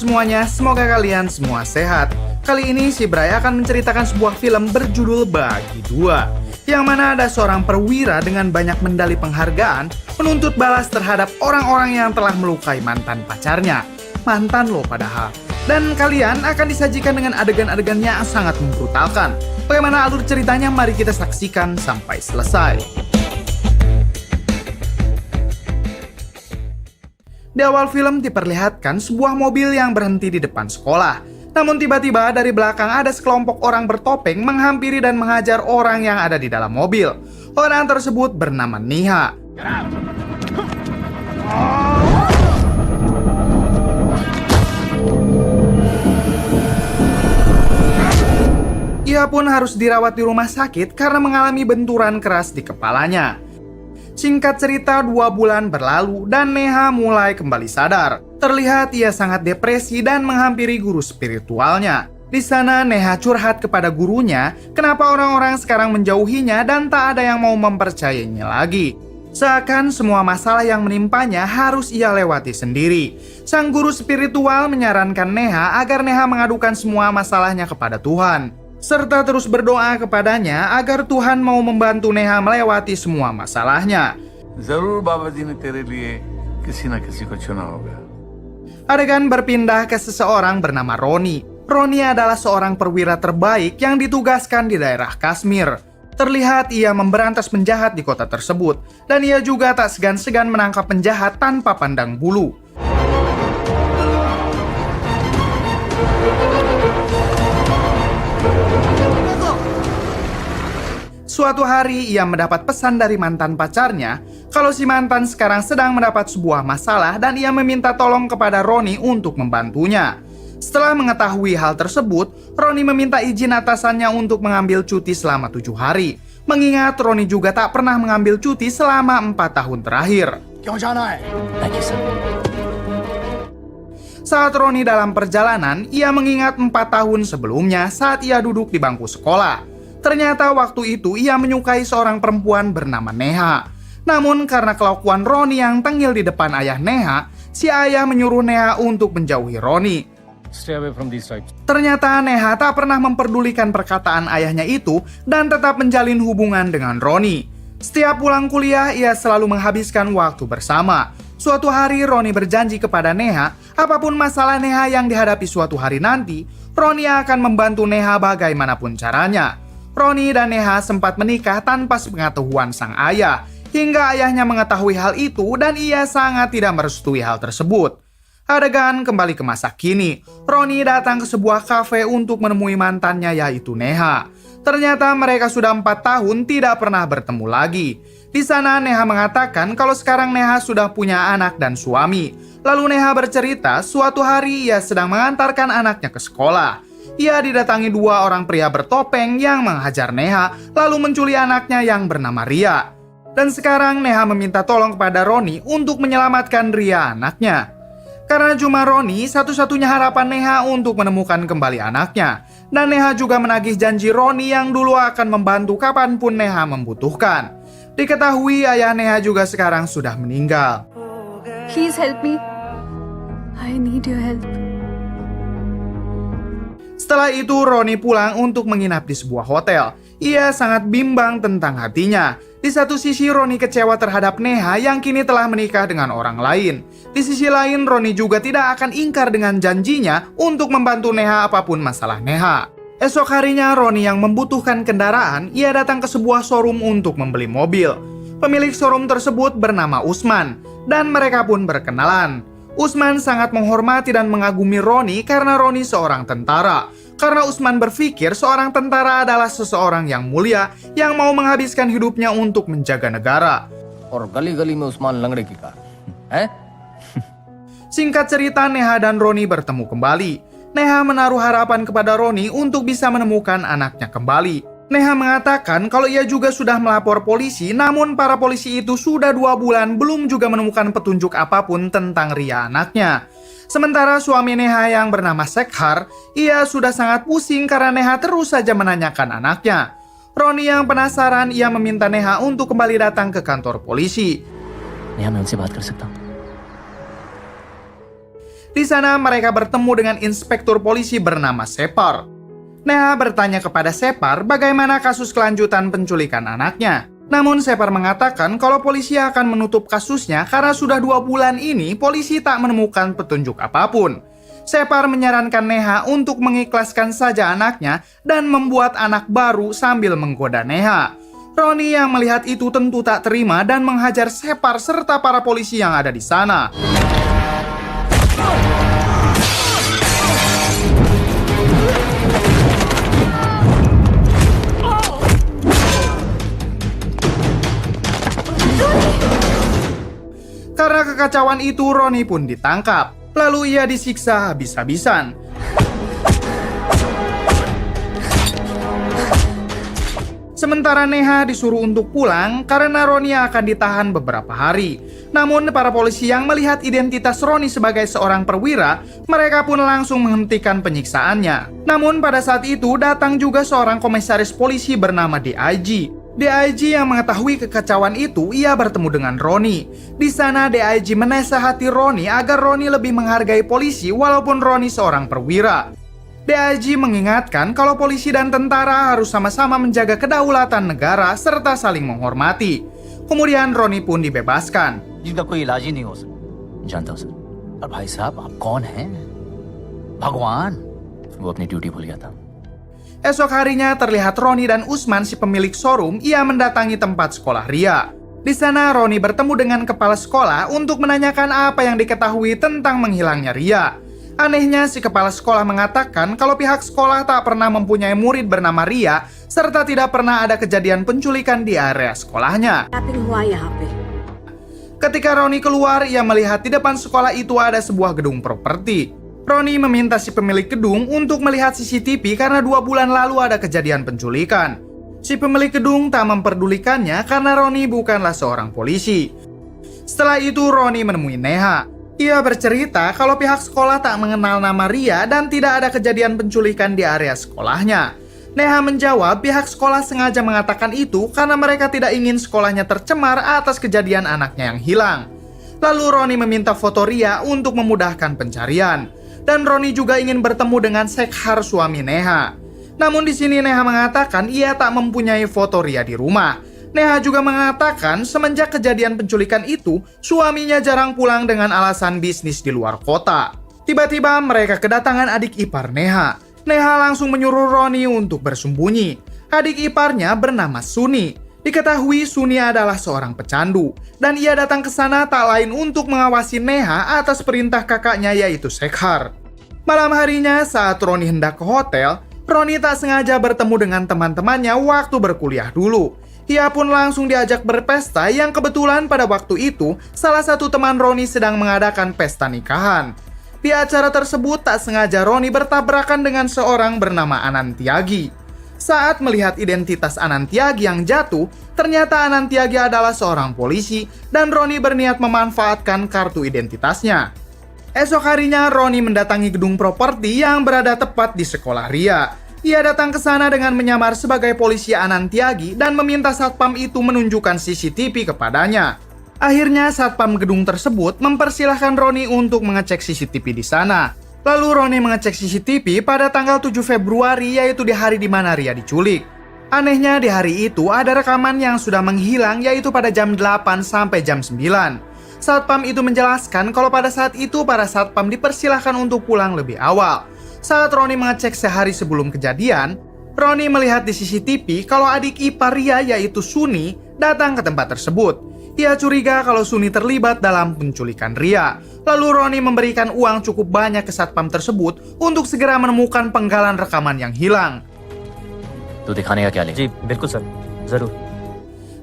semuanya, semoga kalian semua sehat. Kali ini si Bray akan menceritakan sebuah film berjudul Bagi Dua, yang mana ada seorang perwira dengan banyak medali penghargaan menuntut balas terhadap orang-orang yang telah melukai mantan pacarnya. Mantan lo padahal. Dan kalian akan disajikan dengan adegan-adegan yang sangat membrutalkan. Bagaimana alur ceritanya? Mari kita saksikan sampai selesai. Di awal film diperlihatkan sebuah mobil yang berhenti di depan sekolah. Namun tiba-tiba dari belakang ada sekelompok orang bertopeng menghampiri dan menghajar orang yang ada di dalam mobil. Orang tersebut bernama Niha. Ia pun harus dirawat di rumah sakit karena mengalami benturan keras di kepalanya. Singkat cerita, 2 bulan berlalu dan Neha mulai kembali sadar. Terlihat ia sangat depresi dan menghampiri guru spiritualnya. Di sana Neha curhat kepada gurunya kenapa orang-orang sekarang menjauhinya dan tak ada yang mau mempercayainya lagi. Seakan semua masalah yang menimpanya harus ia lewati sendiri. Sang guru spiritual menyarankan Neha agar Neha mengadukan semua masalahnya kepada Tuhan, serta terus berdoa kepadanya agar Tuhan mau membantu Neha melewati semua masalahnya. Zarur Baba Ji ne tere liye kisi na kisi ko chuna hoga. Adegan berpindah ke seseorang bernama Roni. Roni adalah seorang perwira terbaik yang ditugaskan di daerah Kashmir. Terlihat ia memberantas penjahat di kota tersebut, dan ia juga tak segan-segan menangkap penjahat tanpa pandang bulu. Suatu hari ia mendapat pesan dari mantan pacarnya kalau si mantan sekarang sedang mendapat sebuah masalah dan ia meminta tolong kepada Roni untuk membantunya. Setelah mengetahui hal tersebut, Roni meminta izin atasannya untuk mengambil cuti selama 7 hari. Mengingat Roni juga tak pernah mengambil cuti selama 4 tahun terakhir. Saat Roni dalam perjalanan, ia mengingat 4 tahun sebelumnya saat ia duduk di bangku sekolah. Ternyata waktu itu ia menyukai seorang perempuan bernama Neha. Namun karena kelakuan Roni yang tengil di depan ayah Neha, si ayah menyuruh Neha untuk menjauhi Roni. Stay away from these types. Ternyata Neha tak pernah memperdulikan perkataan ayahnya itu dan tetap menjalin hubungan dengan Roni. Setiap pulang kuliah, ia selalu menghabiskan waktu bersama. Suatu hari Roni berjanji kepada Neha, apapun masalah Neha yang dihadapi suatu hari nanti, Roni akan membantu Neha bagaimanapun caranya. Roni dan Neha sempat menikah tanpa sepengetahuan sang ayah, hingga ayahnya mengetahui hal itu dan ia sangat tidak merestui hal tersebut. Adegan kembali ke masa kini, Roni datang ke sebuah kafe untuk menemui mantannya yaitu Neha. Ternyata mereka sudah 4 tahun tidak pernah bertemu lagi. Di sana Neha mengatakan kalau sekarang Neha sudah punya anak dan suami. Lalu Neha bercerita suatu hari ia sedang mengantarkan anaknya ke sekolah. Ia didatangi 2 orang pria bertopeng yang menghajar Neha, lalu menculik anaknya yang bernama Ria. Dan sekarang Neha meminta tolong kepada Roni untuk menyelamatkan Ria anaknya. Karena cuma Roni satu-satunya harapan Neha untuk menemukan kembali anaknya. Dan Neha juga menagih janji Roni yang dulu akan membantu kapanpun Neha membutuhkan. Diketahui ayah Neha juga sekarang sudah meninggal. Please help me. I need your help. Setelah itu Roni pulang untuk menginap di sebuah hotel. Ia sangat bimbang tentang hatinya. Di satu sisi Roni kecewa terhadap Neha yang kini telah menikah dengan orang lain. Di sisi lain Roni juga tidak akan ingkar dengan janjinya untuk membantu Neha apapun masalah Neha. Esok harinya Roni yang membutuhkan kendaraan, ia datang ke sebuah showroom untuk membeli mobil. Pemilik showroom tersebut bernama Usman dan mereka pun berkenalan. Usman sangat menghormati dan mengagumi Roni karena Roni seorang tentara. Karena Usman berpikir seorang tentara adalah seseorang yang mulia yang mau menghabiskan hidupnya untuk menjaga negara. Or gali-gali mein Usman langde ki car Singkat cerita, Neha dan Roni bertemu kembali. Neha menaruh harapan kepada Roni untuk bisa menemukan anaknya kembali. Neha mengatakan kalau ia juga sudah melapor polisi, namun para polisi itu sudah 2 bulan belum juga menemukan petunjuk apapun tentang Ria anaknya. Sementara suami Neha yang bernama Sekhar, ia sudah sangat pusing karena Neha terus saja menanyakan anaknya. Roni yang penasaran, ia meminta Neha untuk kembali datang ke kantor polisi. Neha मैं उनसे बात कर सकता हूँ। Di sana mereka bertemu dengan inspektur polisi bernama Separ. Neha bertanya kepada Separ bagaimana kasus kelanjutan penculikan anaknya. Namun Separ mengatakan kalau polisi akan menutup kasusnya karena sudah 2 bulan ini polisi tak menemukan petunjuk apapun. Separ menyarankan Neha untuk mengikhlaskan saja anaknya dan membuat anak baru sambil menggoda Neha. Roni yang melihat itu tentu tak terima dan menghajar Separ serta para polisi yang ada di sana. Karena kekacauan itu, Roni pun ditangkap. Lalu ia disiksa habis-habisan. Sementara Neha disuruh untuk pulang karena Roni akan ditahan beberapa hari. Namun para polisi yang melihat identitas Roni sebagai seorang perwira, mereka pun langsung menghentikan penyiksaannya. Namun pada saat itu datang juga seorang komisaris polisi bernama DIG. DIG yang mengetahui kekacauan itu, ia bertemu dengan Roni. Di sana DIG menasihati Roni agar Roni lebih menghargai polisi walaupun Roni seorang perwira. DIG mengingatkan kalau polisi dan tentara harus sama-sama menjaga kedaulatan negara serta saling menghormati. Kemudian Roni pun dibebaskan. जिनका कोई इलाज ही नहीं हो सकता जानता हूं सर और भाई साहब आप कौन हैं भगवान वो अपनी ड्यूटी भूल गया था Esok harinya terlihat Roni dan Usman si pemilik showroom ia mendatangi tempat sekolah Ria. Di sana Roni bertemu dengan kepala sekolah untuk menanyakan apa yang diketahui tentang menghilangnya Ria. Anehnya si kepala sekolah mengatakan kalau pihak sekolah tak pernah mempunyai murid bernama Ria serta tidak pernah ada kejadian penculikan di area sekolahnya. Ketika Roni keluar, ia melihat di depan sekolah itu ada sebuah gedung properti. Roni meminta si pemilik gedung untuk melihat CCTV karena 2 bulan lalu ada kejadian penculikan. Si pemilik gedung tak memperdulikannya karena Roni bukanlah seorang polisi. Setelah itu Roni menemui Neha. Ia bercerita kalau pihak sekolah tak mengenal nama Ria dan tidak ada kejadian penculikan di area sekolahnya. Neha menjawab pihak sekolah sengaja mengatakan itu karena mereka tidak ingin sekolahnya tercemar atas kejadian anaknya yang hilang. Lalu Roni meminta foto Ria untuk memudahkan pencarian. Dan Roni juga ingin bertemu dengan Sekhar suami Neha. Namun di sini Neha mengatakan ia tak mempunyai foto Ria di rumah. Neha juga mengatakan semenjak kejadian penculikan itu, suaminya jarang pulang dengan alasan bisnis di luar kota. Tiba-tiba mereka kedatangan adik ipar Neha. Neha langsung menyuruh Roni untuk bersembunyi. Adik iparnya bernama Suni. Diketahui Suni adalah seorang pecandu. Dan ia datang ke sana tak lain untuk mengawasi Neha atas perintah kakaknya yaitu Sekhar. Malam harinya saat Roni hendak ke hotel, Roni tak sengaja bertemu dengan teman-temannya waktu berkuliah dulu. Ia pun langsung diajak berpesta yang kebetulan pada waktu itu salah satu teman Roni sedang mengadakan pesta nikahan. Di acara tersebut tak sengaja Roni bertabrakan dengan seorang bernama Anantiagi. Saat melihat identitas Anantiagi yang jatuh, ternyata Anantiagi adalah seorang polisi dan Roni berniat memanfaatkan kartu identitasnya. Esok harinya Roni mendatangi gedung properti yang berada tepat di sekolah Ria. Ia datang ke sana dengan menyamar sebagai polisi Anantiagi dan meminta satpam itu menunjukkan CCTV kepadanya. Akhirnya satpam gedung tersebut mempersilahkan Roni untuk mengecek CCTV di sana. Lalu Roni mengecek CCTV pada tanggal 7 Februari yaitu di hari di mana Ria diculik. Anehnya di hari itu ada rekaman yang sudah menghilang yaitu pada jam 8 sampai jam 9. Satpam itu menjelaskan kalau pada saat itu para satpam dipersilahkan untuk pulang lebih awal. Saat Roni mengecek sehari sebelum kejadian, Roni melihat di CCTV kalau adik ipar Ria yaitu Suni datang ke tempat tersebut. Ia curiga kalau Suni terlibat dalam penculikan Ria. Lalu Roni memberikan uang cukup banyak ke satpam tersebut untuk segera menemukan penggalan rekaman yang hilang. तो दिखाने का क्या लेंगे? जी बिल्कुल सर जरूर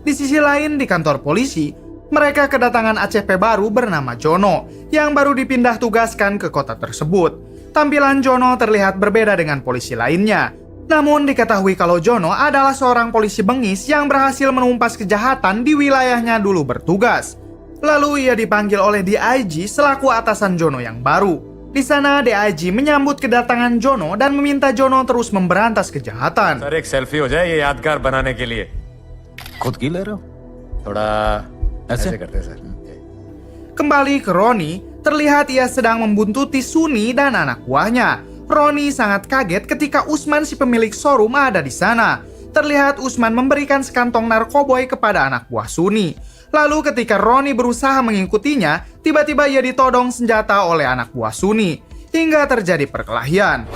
Di sisi lain di kantor polisi, mereka kedatangan ACP baru bernama Jono yang baru dipindah tugaskan ke kota tersebut. Tampilan Jono terlihat berbeda dengan polisi lainnya. Namun diketahui kalau Jono adalah seorang polisi bengis yang berhasil menumpas kejahatan di wilayahnya dulu bertugas. Lalu ia dipanggil oleh DIG selaku atasan Jono yang baru. Di sana DIG menyambut kedatangan Jono dan meminta Jono terus memberantas kejahatan. Sir एक सेल्फी हो जाए ये यादगार बनाने के लिए खुद की ले रहे हो थोड़ा ऐसे करते हैं sir Kembali ke Roni, Terlihat ia sedang membuntuti Suni dan anak buahnya. Roni sangat kaget ketika Usman si pemilik showroom ada di sana. Terlihat Usman memberikan sekantong narkoboy kepada anak buah Suni. Lalu ketika Roni berusaha mengikutinya, tiba-tiba ia ditodong senjata oleh anak buah Suni. Hingga terjadi perkelahian.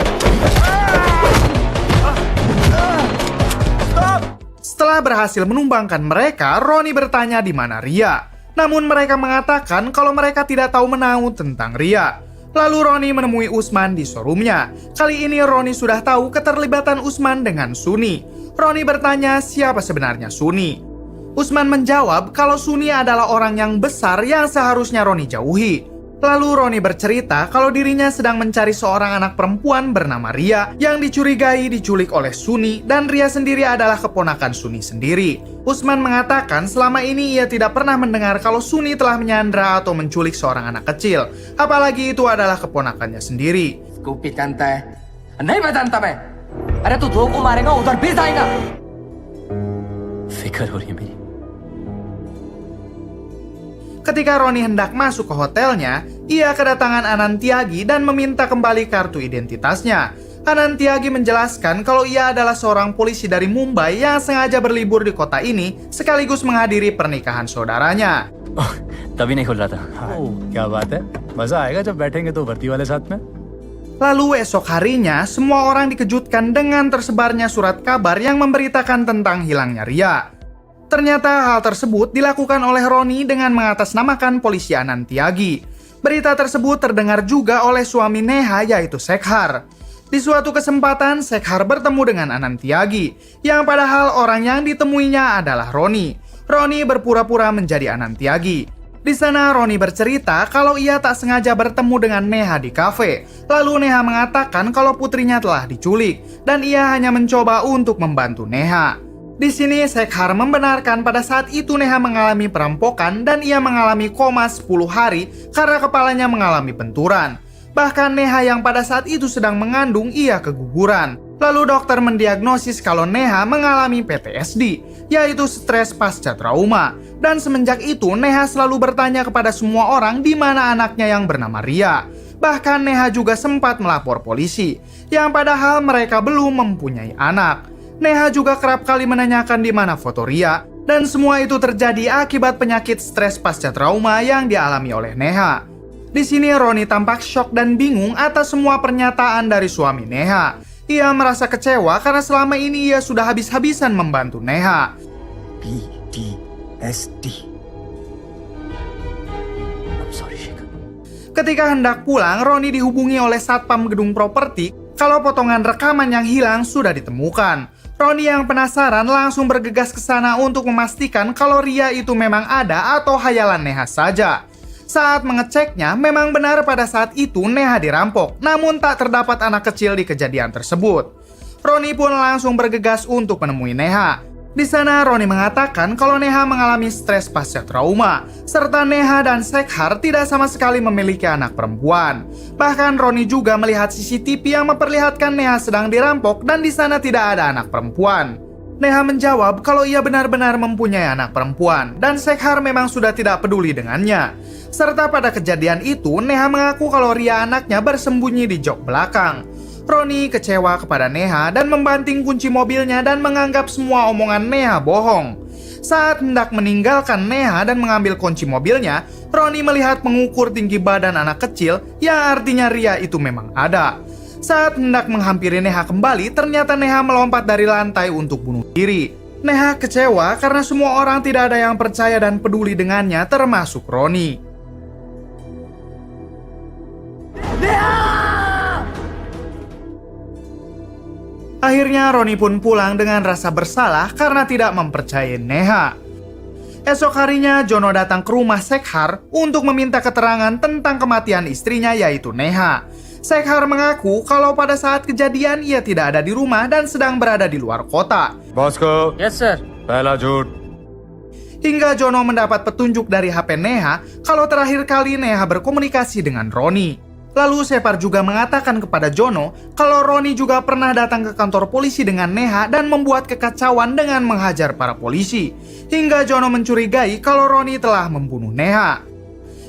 Setelah berhasil menumbangkan mereka, Roni bertanya di mana Ria. Namun mereka mengatakan kalau mereka tidak tahu menahu tentang Ria. Lalu Roni menemui Usman di showroomnya. Kali ini Roni sudah tahu keterlibatan Usman dengan Suni. Roni bertanya siapa sebenarnya Suni. Usman menjawab kalau Suni adalah orang yang besar yang seharusnya Roni jauhi. Lalu Roni bercerita kalau dirinya sedang mencari seorang anak perempuan bernama Ria yang dicurigai diculik oleh Suni dan Ria sendiri adalah keponakan Suni sendiri. Usman mengatakan selama ini ia tidak pernah mendengar kalau Suni telah menyandra atau menculik seorang anak kecil, apalagi itu adalah keponakannya sendiri. Scooby जानता है नहीं मैं जानता मैं अरे तू दो को मारेगा उधर भी जाएगा फिक्र हो रही है मेरी। Ketika Roni hendak masuk ke hotelnya, ia kedatangan Anantiagi dan meminta kembali kartu identitasnya. Anantiagi menjelaskan kalau ia adalah seorang polisi dari Mumbai yang sengaja berlibur di kota ini sekaligus menghadiri pernikahan saudaranya. तभी नहीं खुल रहा था। क्या बात है, मजा आएगा जब बैठेंगे तो भर्ती वाले साथ में। Lalu esok harinya, semua orang dikejutkan dengan tersebarnya surat kabar yang memberitakan tentang hilangnya Ria. Ternyata hal tersebut dilakukan oleh Roni dengan mengatasnamakan polisi Anantiagi. Berita tersebut terdengar juga oleh suami Neha yaitu Sekhar. Di suatu kesempatan, Sekhar bertemu dengan Anantiagi, yang padahal orang yang ditemuinya adalah Roni. Roni berpura-pura menjadi Anantiagi. Di sana Roni bercerita kalau ia tak sengaja bertemu dengan Neha di kafe. Lalu Neha mengatakan kalau putrinya telah diculik dan ia hanya mencoba untuk membantu Neha. Di sini Sekhar membenarkan pada saat itu Neha mengalami perampokan dan ia mengalami koma 10 hari karena kepalanya mengalami benturan. Bahkan Neha yang pada saat itu sedang mengandung ia keguguran. Lalu dokter mendiagnosis kalau Neha mengalami PTSD, yaitu stres pasca trauma. Dan semenjak itu Neha selalu bertanya kepada semua orang di mana anaknya yang bernama Ria. Bahkan Neha juga sempat melapor polisi, yang padahal mereka belum mempunyai anak. Neha juga kerap kali menanyakan di mana foto Ria, dan semua itu terjadi akibat penyakit stres pasca trauma yang dialami oleh Neha. Di sini Roni tampak syok dan bingung atas semua pernyataan dari suami Neha. Ia merasa kecewa karena selama ini ia sudah habis-habisan membantu Neha. PTSD. I'm sorry, Shekhar. Ketika hendak pulang, Roni dihubungi oleh satpam gedung properti kalau potongan rekaman yang hilang sudah ditemukan. Roni yang penasaran langsung bergegas ke sana untuk memastikan kalau Ria itu memang ada atau hayalan Neha saja. Saat mengeceknya, memang benar pada saat itu Neha dirampok, namun tak terdapat anak kecil di kejadian tersebut. Roni pun langsung bergegas untuk menemui Neha. Di sana Roni mengatakan kalau Neha mengalami stres pasca trauma, serta Neha dan Sekhar tidak sama sekali memiliki anak perempuan. Bahkan Roni juga melihat CCTV yang memperlihatkan Neha sedang dirampok dan di sana tidak ada anak perempuan. Neha menjawab kalau ia benar-benar mempunyai anak perempuan dan Sekhar memang sudah tidak peduli dengannya. Serta pada kejadian itu Neha mengaku kalau Ria anaknya bersembunyi di jok belakang. Roni kecewa kepada Neha dan membanting kunci mobilnya dan menganggap semua omongan Neha bohong. Saat hendak meninggalkan Neha dan mengambil kunci mobilnya, Roni melihat mengukur tinggi badan anak kecil yang artinya Ria itu memang ada. Saat hendak menghampiri Neha kembali, ternyata Neha melompat dari lantai untuk bunuh diri. Neha kecewa karena semua orang tidak ada yang percaya dan peduli dengannya, termasuk Roni. Akhirnya Roni pun pulang dengan rasa bersalah karena tidak mempercayai Neha. Esok harinya Jono datang ke rumah Sekhar untuk meminta keterangan tentang kematian istrinya yaitu Neha. Sekhar mengaku kalau pada saat kejadian ia tidak ada di rumah dan sedang berada di luar kota. Boss को Yes sir. पहला झूठ। Hingga Jono mendapat petunjuk dari HP Neha kalau terakhir kali Neha berkomunikasi dengan Roni. Lalu Separ juga mengatakan kepada Jono kalau Roni juga pernah datang ke kantor polisi dengan Neha dan membuat kekacauan dengan menghajar para polisi. Hingga Jono mencurigai kalau Roni telah membunuh Neha.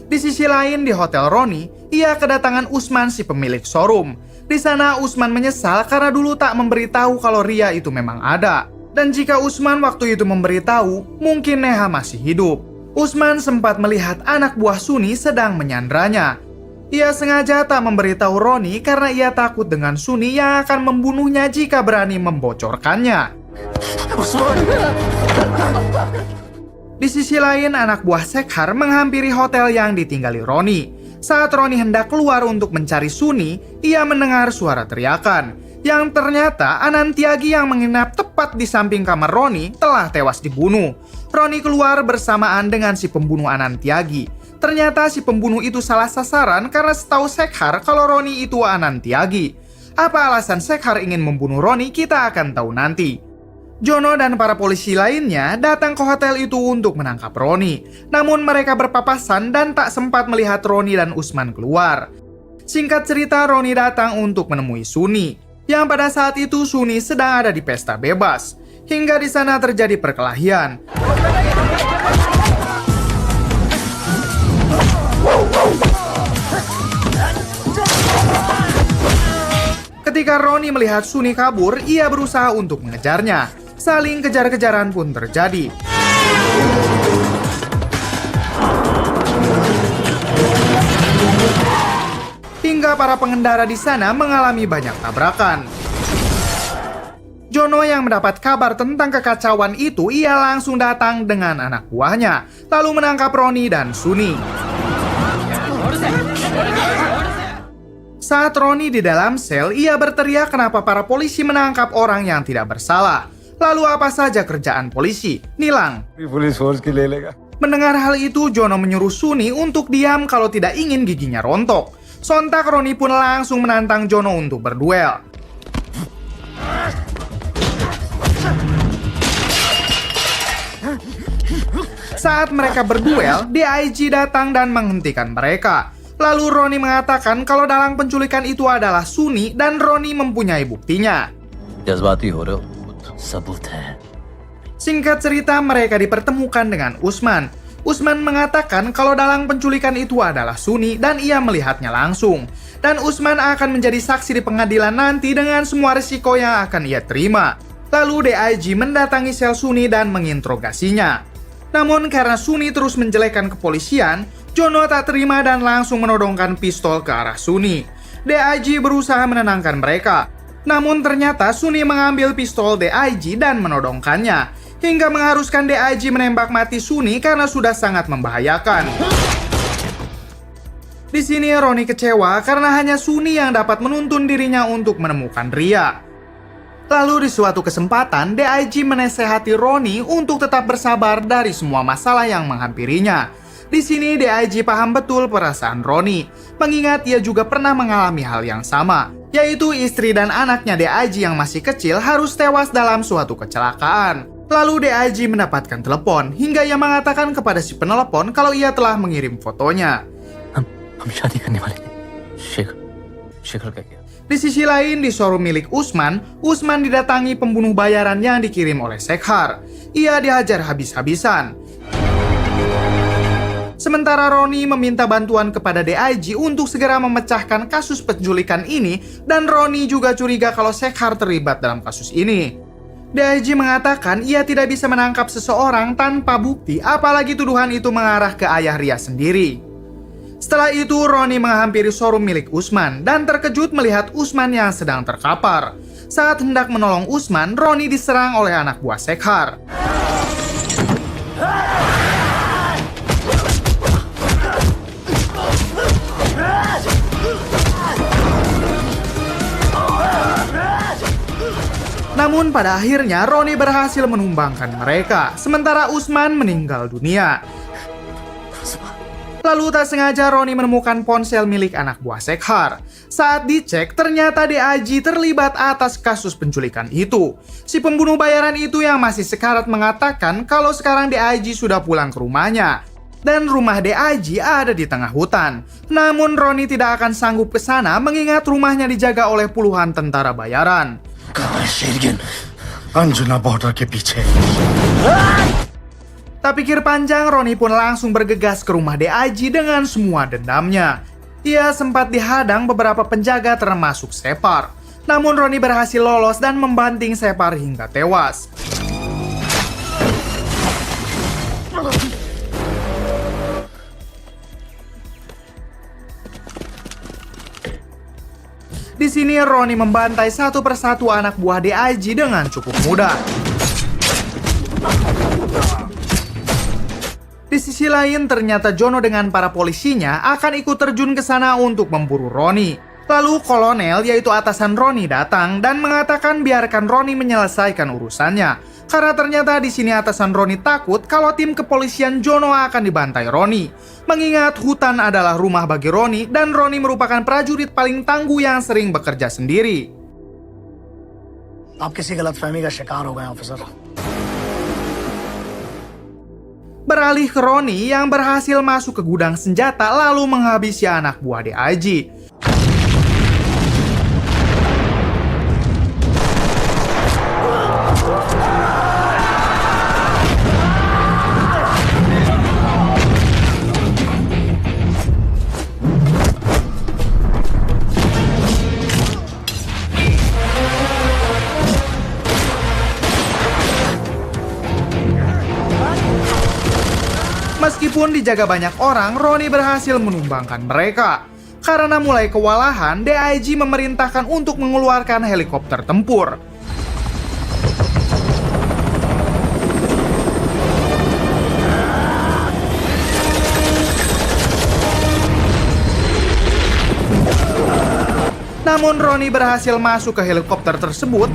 Di sisi lain di hotel Roni, ia kedatangan Usman si pemilik showroom. Di sana Usman menyesal karena dulu tak memberitahu kalau Ria itu memang ada. Dan jika Usman waktu itu memberitahu, mungkin Neha masih hidup. Usman sempat melihat anak buah Suni sedang menyandranya. Ia sengaja tak memberitahu Roni karena ia takut dengan Suni yang akan membunuhnya jika berani membocorkannya. Di sisi lain, anak buah Sekhar menghampiri hotel yang ditinggali Roni. Saat Roni hendak keluar untuk mencari Suni, ia mendengar suara teriakan. Yang ternyata Anantiagi yang menginap tepat di samping kamar Roni telah tewas dibunuh. Roni keluar bersamaan dengan si pembunuh Anantiagi. Ternyata si pembunuh itu salah sasaran karena setahu Sekhar kalau Roni itu Anantiagi. Apa alasan Sekhar ingin membunuh Roni kita akan tahu nanti. Jono dan para polisi lainnya datang ke hotel itu untuk menangkap Roni. Namun mereka berpapasan dan tak sempat melihat Roni dan Usman keluar. Singkat cerita, Roni datang untuk menemui Suni, yang pada saat itu Suni sedang ada di pesta bebas. Hingga di sana terjadi perkelahian. Ketika Roni melihat Suni kabur, ia berusaha untuk mengejarnya. Saling kejar-kejaran pun terjadi. Hingga para pengendara di sana mengalami banyak tabrakan. Jono yang mendapat kabar tentang kekacauan itu, ia langsung datang dengan anak buahnya, lalu menangkap Roni dan Suni. Saat Roni di dalam sel, ia berteriak kenapa para polisi menangkap orang yang tidak bersalah. Lalu apa saja kerjaan polisi? Nilang. Police force की ले लेगा। Mendengar hal itu, Jono menyuruh Suni untuk diam kalau tidak ingin giginya rontok. Sontak Roni pun langsung menantang Jono untuk berduel. Saat mereka berduel, DIG datang dan menghentikan mereka. Lalu Roni mengatakan kalau dalang penculikan itu adalah Suni dan Roni mempunyai buktinya. जज्बाती हो रहे हो, सबूत है। Singkat cerita, mereka dipertemukan dengan Usman. Usman mengatakan kalau dalang penculikan itu adalah Suni dan ia melihatnya langsung. Dan Usman akan menjadi saksi di pengadilan nanti dengan semua risiko yang akan ia terima. Lalu DIG mendatangi sel Suni dan menginterogasinya. Namun karena Suni terus menjelekkan kepolisian, Jono tak terima dan langsung menodongkan pistol ke arah Suni. DIG berusaha menenangkan mereka. Namun ternyata Suni mengambil pistol DIG dan menodongkannya, hingga mengharuskan DIG menembak mati Suni karena sudah sangat membahayakan. Di sini Roni kecewa karena hanya Suni yang dapat menuntun dirinya untuk menemukan Ria. Lalu di suatu kesempatan, DIG menasehati Roni untuk tetap bersabar dari semua masalah yang menghampirinya. Di sini DIG paham betul perasaan Roni, mengingat ia juga pernah mengalami hal yang sama, yaitu istri dan anaknya DIG yang masih kecil harus tewas dalam suatu kecelakaan. Lalu DIG mendapatkan telepon, hingga ia mengatakan kepada si penelepon kalau ia telah mengirim fotonya. हम शादी करने वाले थे। शेखर क्या किया? Di sisi lain, di showroom milik Usman didatangi pembunuh bayaran yang dikirim oleh Sekhar. Ia dihajar habis-habisan. Sementara Roni meminta bantuan kepada DIG untuk segera memecahkan kasus penculikan ini, dan Roni juga curiga kalau Sekhar terlibat dalam kasus ini. DIG mengatakan ia tidak bisa menangkap seseorang tanpa bukti, apalagi tuduhan itu mengarah ke ayah Ria sendiri. Setelah itu, Roni menghampiri showroom milik Usman dan terkejut melihat Usman yang sedang terkapar. Saat hendak menolong Usman, Roni diserang oleh anak buah Sekhar. Namun pada akhirnya Roni berhasil menumbangkan mereka, sementara Usman meninggal dunia. Lalu tak sengaja Roni menemukan ponsel milik anak buah Sekhar. Saat dicek, ternyata DIG terlibat atas kasus penculikan itu. Si pembunuh bayaran itu yang masih sekarat mengatakan kalau sekarang DIG sudah pulang ke rumahnya. Dan rumah DIG ada di tengah hutan. Namun Roni tidak akan sanggup ke sana mengingat rumahnya dijaga oleh puluhan tentara bayaran. Anjuna border के पीछे। Tak pikir panjang, Roni pun langsung bergegas ke rumah DIG dengan semua dendamnya. Ia sempat dihadang beberapa penjaga termasuk Shepard. Namun Roni berhasil lolos dan membanting Shepard hingga tewas. Di sini Roni membantai satu persatu anak buah DIG dengan cukup mudah. Di sisi lain, ternyata Jono dengan para polisinya akan ikut terjun ke sana untuk memburu Roni. Lalu kolonel, yaitu atasan Roni, datang dan mengatakan biarkan Roni menyelesaikan urusannya. Karena ternyata di sini atasan Roni takut kalau tim kepolisian Jono akan dibantai Roni. Mengingat hutan adalah rumah bagi Roni dan Roni merupakan prajurit paling tangguh yang sering bekerja sendiri. आप किसी गलतफहमी का शिकार हो गए officer. Beralih ke Roni yang berhasil masuk ke gudang senjata lalu menghabisi anak buah DIG. Meskipun dijaga banyak orang, Roni berhasil menumbangkan mereka. Karena mulai kewalahan, DIG memerintahkan untuk mengeluarkan helikopter tempur. Namun Roni berhasil masuk ke helikopter tersebut.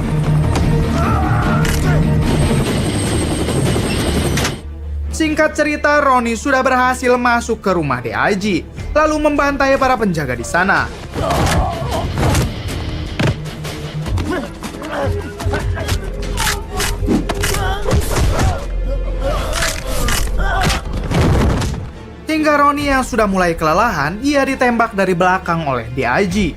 Singkat cerita, Roni sudah berhasil masuk ke rumah DIG, lalu membantai para penjaga di sana. Hingga Roni yang sudah mulai kelelahan, ia ditembak dari belakang oleh DIG.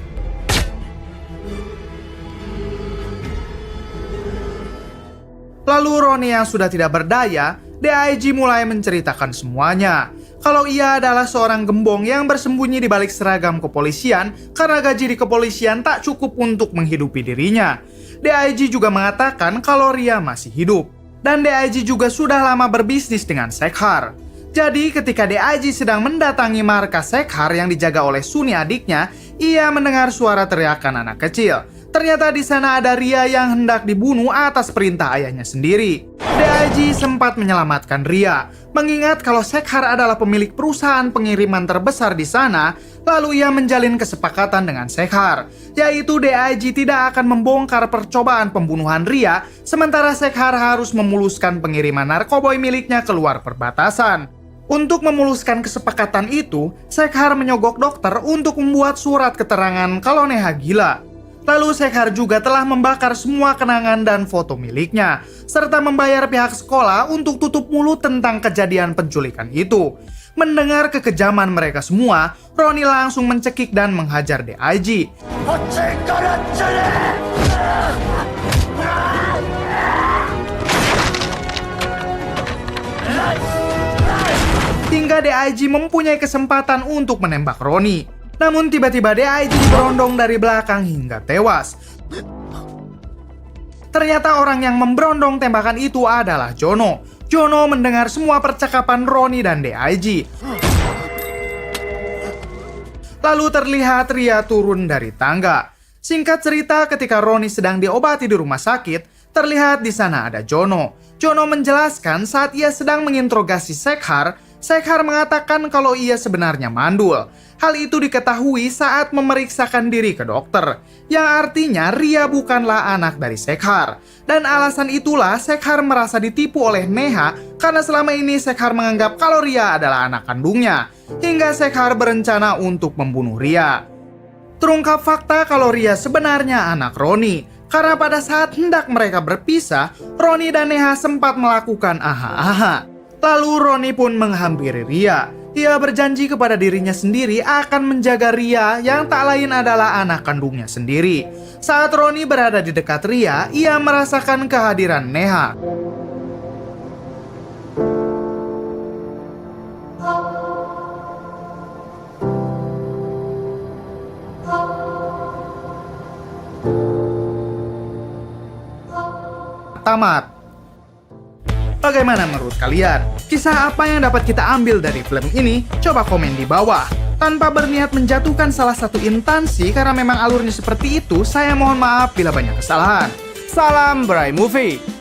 Lalu Roni yang sudah tidak berdaya, DIG mulai menceritakan semuanya. Kalau ia adalah seorang gembong yang bersembunyi di balik seragam kepolisian karena gaji di kepolisian tak cukup untuk menghidupi dirinya. DIG juga mengatakan kalau Ria masih hidup. Dan DIG juga sudah lama berbisnis dengan Shekhar. Jadi ketika DIG sedang mendatangi markas Shekhar yang dijaga oleh Sunni adiknya, ia mendengar suara teriakan anak kecil. Ternyata di sana ada Ria yang hendak dibunuh atas perintah ayahnya sendiri. DIG sempat menyelamatkan Ria, mengingat kalau Shekhar adalah pemilik perusahaan pengiriman terbesar di sana, lalu ia menjalin kesepakatan dengan Shekhar, yaitu DIG tidak akan membongkar percobaan pembunuhan Ria, sementara Shekhar harus memuluskan pengiriman narkoboy miliknya keluar perbatasan. Untuk memuluskan kesepakatan itu, Shekhar menyogok dokter untuk membuat surat keterangan kalau Neha gila. Lalu Shekhar juga telah membakar semua kenangan dan foto miliknya, serta membayar pihak sekolah untuk tutup mulut tentang kejadian penculikan itu. Mendengar kekejaman mereka semua, Roni langsung mencekik dan menghajar DIG. Hingga DIG mempunyai kesempatan untuk menembak Roni. Namun tiba-tiba DIG berondong dari belakang hingga tewas. Ternyata orang yang memberondong tembakan itu adalah Jono. Jono mendengar semua percakapan Roni dan DIG. Lalu terlihat Ria turun dari tangga. Singkat cerita, ketika Roni sedang diobati di rumah sakit, terlihat di sana ada Jono. Jono menjelaskan saat ia sedang menginterogasi Shekhar, Shekhar mengatakan kalau ia sebenarnya mandul. Hal itu diketahui saat memeriksakan diri ke dokter, yang artinya Ria bukanlah anak dari Shekhar. Dan alasan itulah Shekhar merasa ditipu oleh Neha karena selama ini Shekhar menganggap kalau Ria adalah anak kandungnya, hingga Shekhar berencana untuk membunuh Ria. Terungkap fakta kalau Ria sebenarnya anak Roni, karena pada saat hendak mereka berpisah, Roni dan Neha sempat melakukan aha-aha. Lalu Roni pun menghampiri Ria. Ia berjanji kepada dirinya sendiri akan menjaga Ria yang tak lain adalah anak kandungnya sendiri. Saat Roni berada di dekat Ria, ia merasakan kehadiran Neha. tamat. Bagaimana menurut kalian? Kisah apa yang dapat kita ambil dari film ini? Coba komen di bawah. Tanpa berniat menjatuhkan salah satu instansi karena memang alurnya seperti itu, saya mohon maaf bila banyak kesalahan. Salam Bray Movie.